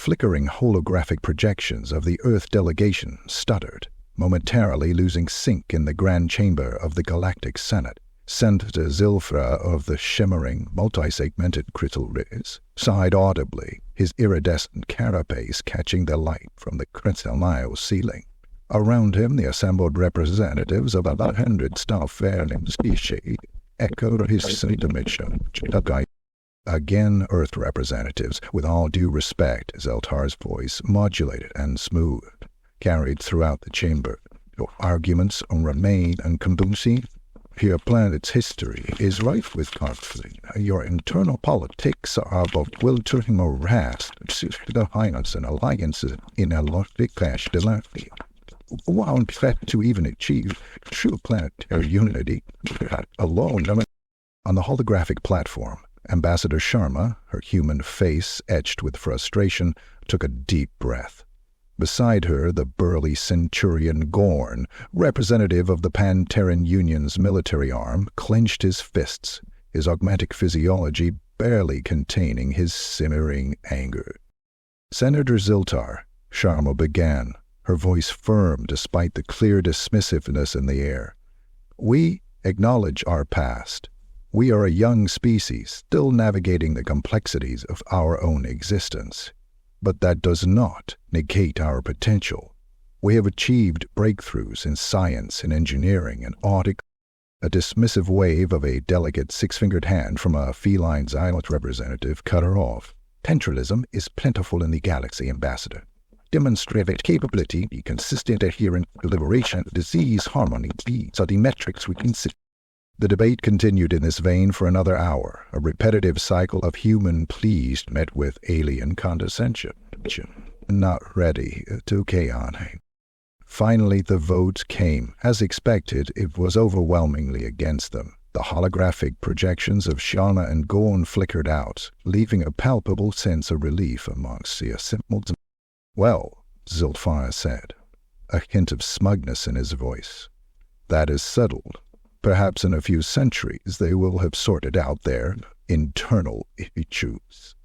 flickering holographic projections of the Earth delegation stuttered, momentarily losing sync in the grand chamber of the Galactic Senate. Senator Zilfra of the shimmering, multi-segmented crystal rays sighed audibly, his iridescent carapace catching the light from the crystalline ceiling. Around him, the assembled representatives of about 100 star-faring species echoed his sentiment. Again, Earth representatives, with all due respect, Zeltar's voice, modulated and smooth, carried throughout the chamber. Your arguments remain unconvincing. Your planet's history is rife with conflict. Your internal politics are bewildering morass, alliance and alliances in a lofty clash dilemma. While in fact to even achieve true planetary unity, alone. On the holographic platform, Ambassador Sharma, her human face etched with frustration, took a deep breath. Beside her, the burly Centurion Gorn, representative of the Pan-Terran Union's military arm, clenched his fists, his augmetic physiology barely containing his simmering anger. Senator Ziltar, Sharma began, her voice firm despite the clear dismissiveness in the air. We acknowledge our past. We are a young species, still navigating the complexities of our own existence. But that does not negate our potential. We have achieved breakthroughs in science and engineering and art. A dismissive wave of a delicate six-fingered hand from a feline xylot representative cut her off. Tentralism is plentiful in the galaxy, Ambassador. Demonstrate capability, be consistent, adherent, deliberation, disease, harmony, these are the metrics we consider. The debate continued in this vein for another hour, a repetitive cycle of human pleas met with alien condescension. Not ready to chaotic. Finally, the vote came. As expected, it was overwhelmingly against them. The holographic projections of Sharma and Gorn flickered out, leaving a palpable sense of relief amongst the assembled. Well, Zilfar said, a hint of smugness in his voice. That is settled. Perhaps in a few centuries they will have sorted out their internal issues.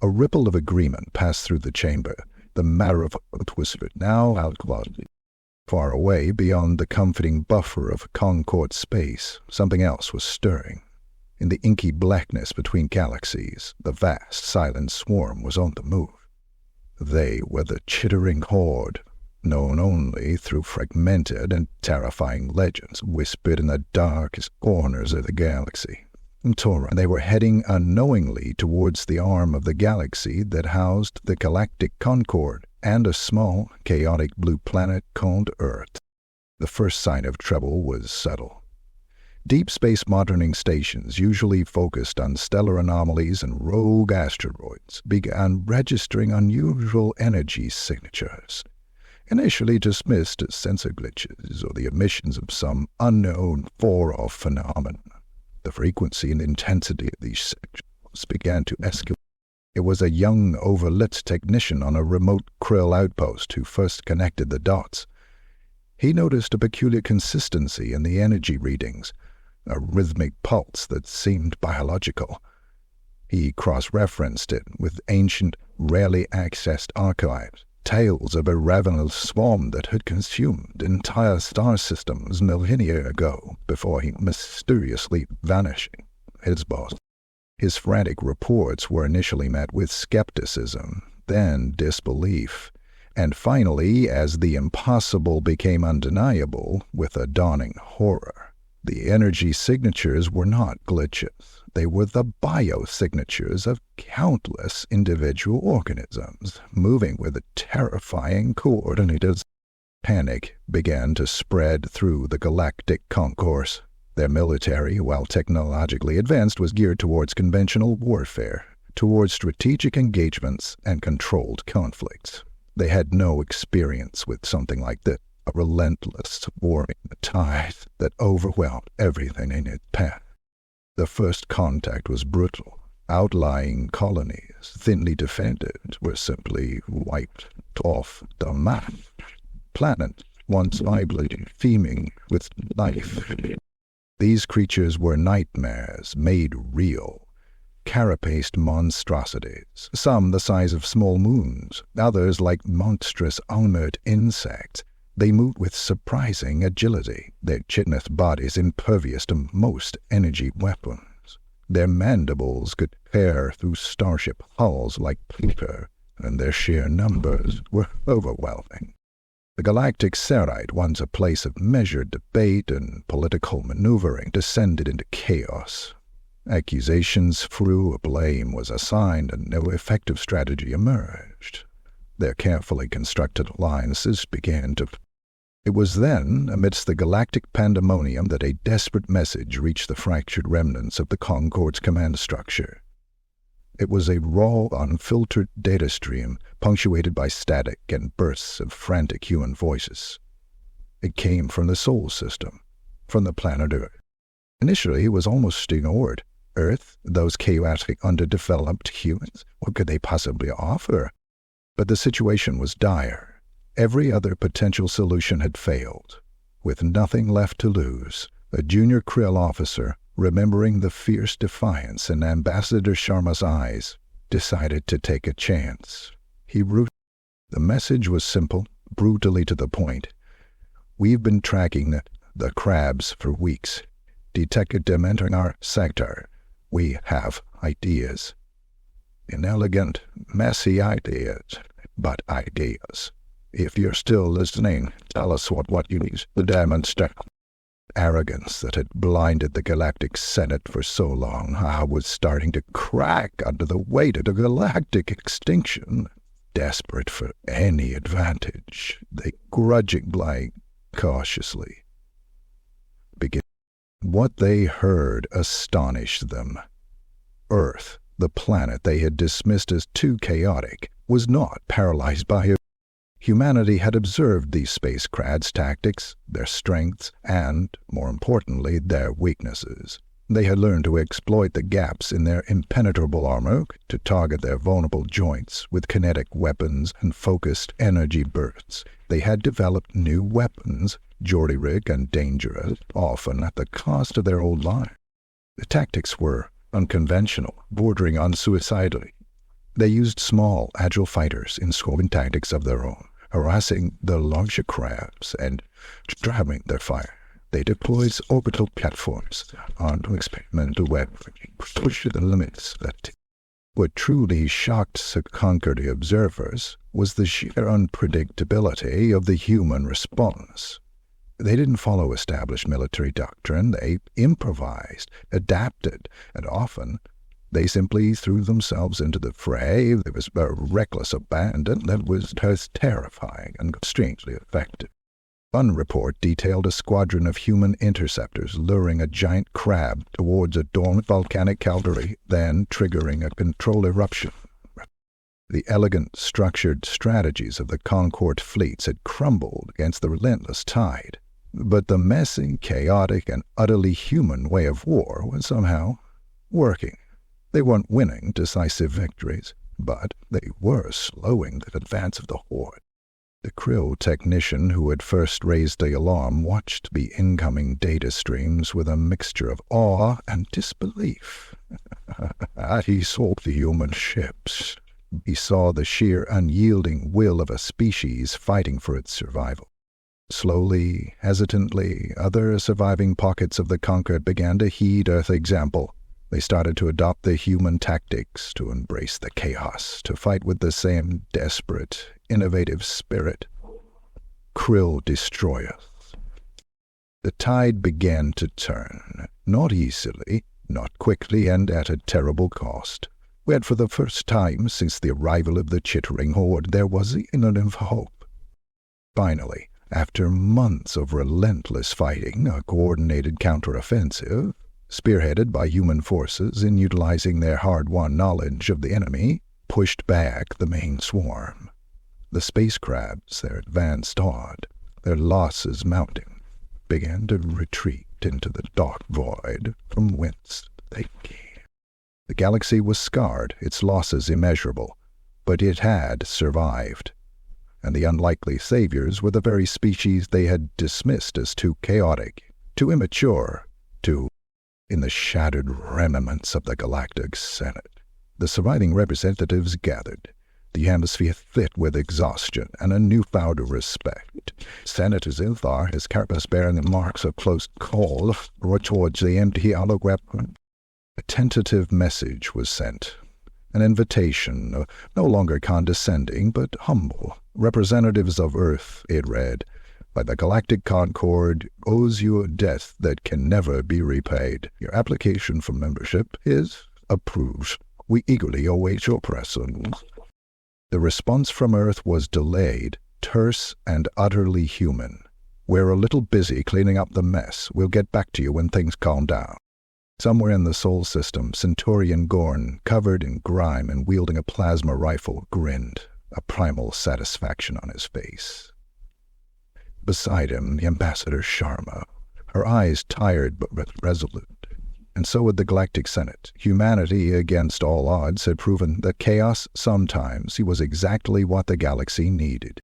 A ripple of agreement passed through the chamber. The matter of oath whispered, now outlawed. Far away, beyond the comforting buffer of Concord space, something else was stirring. In the inky blackness between galaxies, the vast, silent swarm was on the move. They were the chittering horde, known only through fragmented and terrifying legends whispered in the darkest corners of the galaxy. They were heading unknowingly towards the arm of the galaxy that housed the Galactic Concord and a small, chaotic blue planet called Earth. The first sign of trouble was subtle. Deep space monitoring stations, usually focused on stellar anomalies and rogue asteroids, began registering unusual energy signatures. Initially dismissed as sensor glitches or the emissions of some unknown far-off phenomenon, the frequency and intensity of these signals began to escalate. It was a young, overlit technician on a remote Krill outpost who first connected the dots. He noticed a peculiar consistency in the energy readings, a rhythmic pulse that seemed biological. He cross-referenced it with ancient, rarely accessed archives, tales of a ravenous swarm that had consumed entire star systems millennia ago before he mysteriously vanished. His boss. His frantic reports were initially met with skepticism, then disbelief, and finally, as the impossible became undeniable, with a dawning horror. The energy signatures were not glitches. They were the biosignatures of countless individual organisms, moving with a terrifying coordinated. Panic began to spread through the Galactic Concourse. Their military, while technologically advanced, was geared towards conventional warfare, towards strategic engagements and controlled conflicts. They had no experience with something like this, a relentless, warring tide that overwhelmed everything in its path. The first contact was brutal. Outlying colonies, thinly defended, were simply wiped off the map. Planets, once vibrantly teeming with life. These creatures were nightmares made real. carapaced monstrosities, some the size of small moons, others like monstrous armored insects. They moved with surprising agility, their chitinous bodies impervious to most energy weapons. Their mandibles could tear through starship hulls like paper, and their sheer numbers were overwhelming. The Galactic Senate, once a place of measured debate and political maneuvering, descended into chaos. Accusations flew, blame was assigned, and no effective strategy emerged. Their carefully constructed alliances began to... It was then, amidst the galactic pandemonium, that a desperate message reached the fractured remnants of the Concorde's command structure. It was a raw, unfiltered data stream, punctuated by static and bursts of frantic human voices. It came from the Sol system, from the planet Earth. Initially, it was almost ignored. Earth, those chaotic, underdeveloped humans, what could they possibly offer? But the situation was dire. Every other potential solution had failed. With nothing left to lose, a junior Krill officer, remembering the fierce defiance in Ambassador Sharma's eyes, decided to take a chance. The message was simple, brutally to the point. We've been tracking the crabs for weeks. Detected them entering our sector. We have ideas. Inelegant, messy ideas, but ideas. If you're still listening, tell us what you need to demonstrate. Arrogance that had blinded the Galactic Senate for so long was starting to crack under the weight of the galactic extinction. Desperate for any advantage, they grudgingly, cautiously began. What they heard astonished them. Earth, the planet they had dismissed as too chaotic, was not paralyzed by it. Humanity had observed these spacecraft's tactics, their strengths, and, more importantly, their weaknesses. They had learned to exploit the gaps in their impenetrable armor, to target their vulnerable joints with kinetic weapons and focused energy bursts. They had developed new weapons, jury-rig and dangerous, often at the cost of their old lives. The tactics were unconventional, bordering on suicidal. They used small, agile fighters in scorpion tactics of their own, harassing the larger crabs and driving their fire. They deployed orbital platforms onto experimental weaponry, pushed the limits. That what truly shocked Concorde's observers was the sheer unpredictability of the human response. They didn't follow established military doctrine. They improvised, adapted, and often they simply threw themselves into the fray. There was a reckless abandon that was terrifying and strangely effective. One report detailed a squadron of human interceptors luring a giant crab towards a dormant volcanic caldera, then triggering a controlled eruption. The elegant, structured strategies of the Concorde fleets had crumbled against the relentless tide, but the messy, chaotic, and utterly human way of war was somehow working. They weren't winning decisive victories, but they were slowing the advance of the horde. The Krill technician who had first raised the alarm watched the incoming data streams with a mixture of awe and disbelief. He saw the human ships. He saw the sheer unyielding will of a species fighting for its survival. Slowly, hesitantly, other surviving pockets of the Concorde began to heed Earth's example. They started to adopt the human tactics, to embrace the chaos, to fight with the same desperate, innovative spirit. Krill destroyers. The tide began to turn, not easily, not quickly, and at a terrible cost. Where for the first time since the arrival of the chittering horde, there was the inner of hope. Finally, after months of relentless fighting, a coordinated counteroffensive, spearheaded by human forces in utilizing their hard-won knowledge of the enemy, pushed back the main swarm. The space crabs, their advanced odd, their losses mounting, began to retreat into the dark void from whence they came. The galaxy was scarred, its losses immeasurable, but it had survived, and the unlikely saviors were the very species they had dismissed as too chaotic, too immature, too in the shattered remnants of the Galactic Senate. The surviving representatives gathered, the hemisphere thick with exhaustion and a newfound respect. Senator Zilthar, his carapace bearing the marks of close call, brought towards the empty hologram. A tentative message was sent, an invitation, no longer condescending but humble. Representatives of Earth, it read, by the Galactic Concord, owes you a debt that can never be repaid. Your application for membership is approved. We eagerly await your presence. The response from Earth was delayed, terse, and utterly human. We're a little busy cleaning up the mess. We'll get back to you when things calm down. Somewhere in the Sol system, Centurion Gorn, covered in grime and wielding a plasma rifle, grinned, a primal satisfaction on his face. Beside him, the Ambassador Sharma, her eyes tired but resolute. And so would the Galactic Senate. Humanity, against all odds, had proven that chaos sometimes was exactly what the galaxy needed.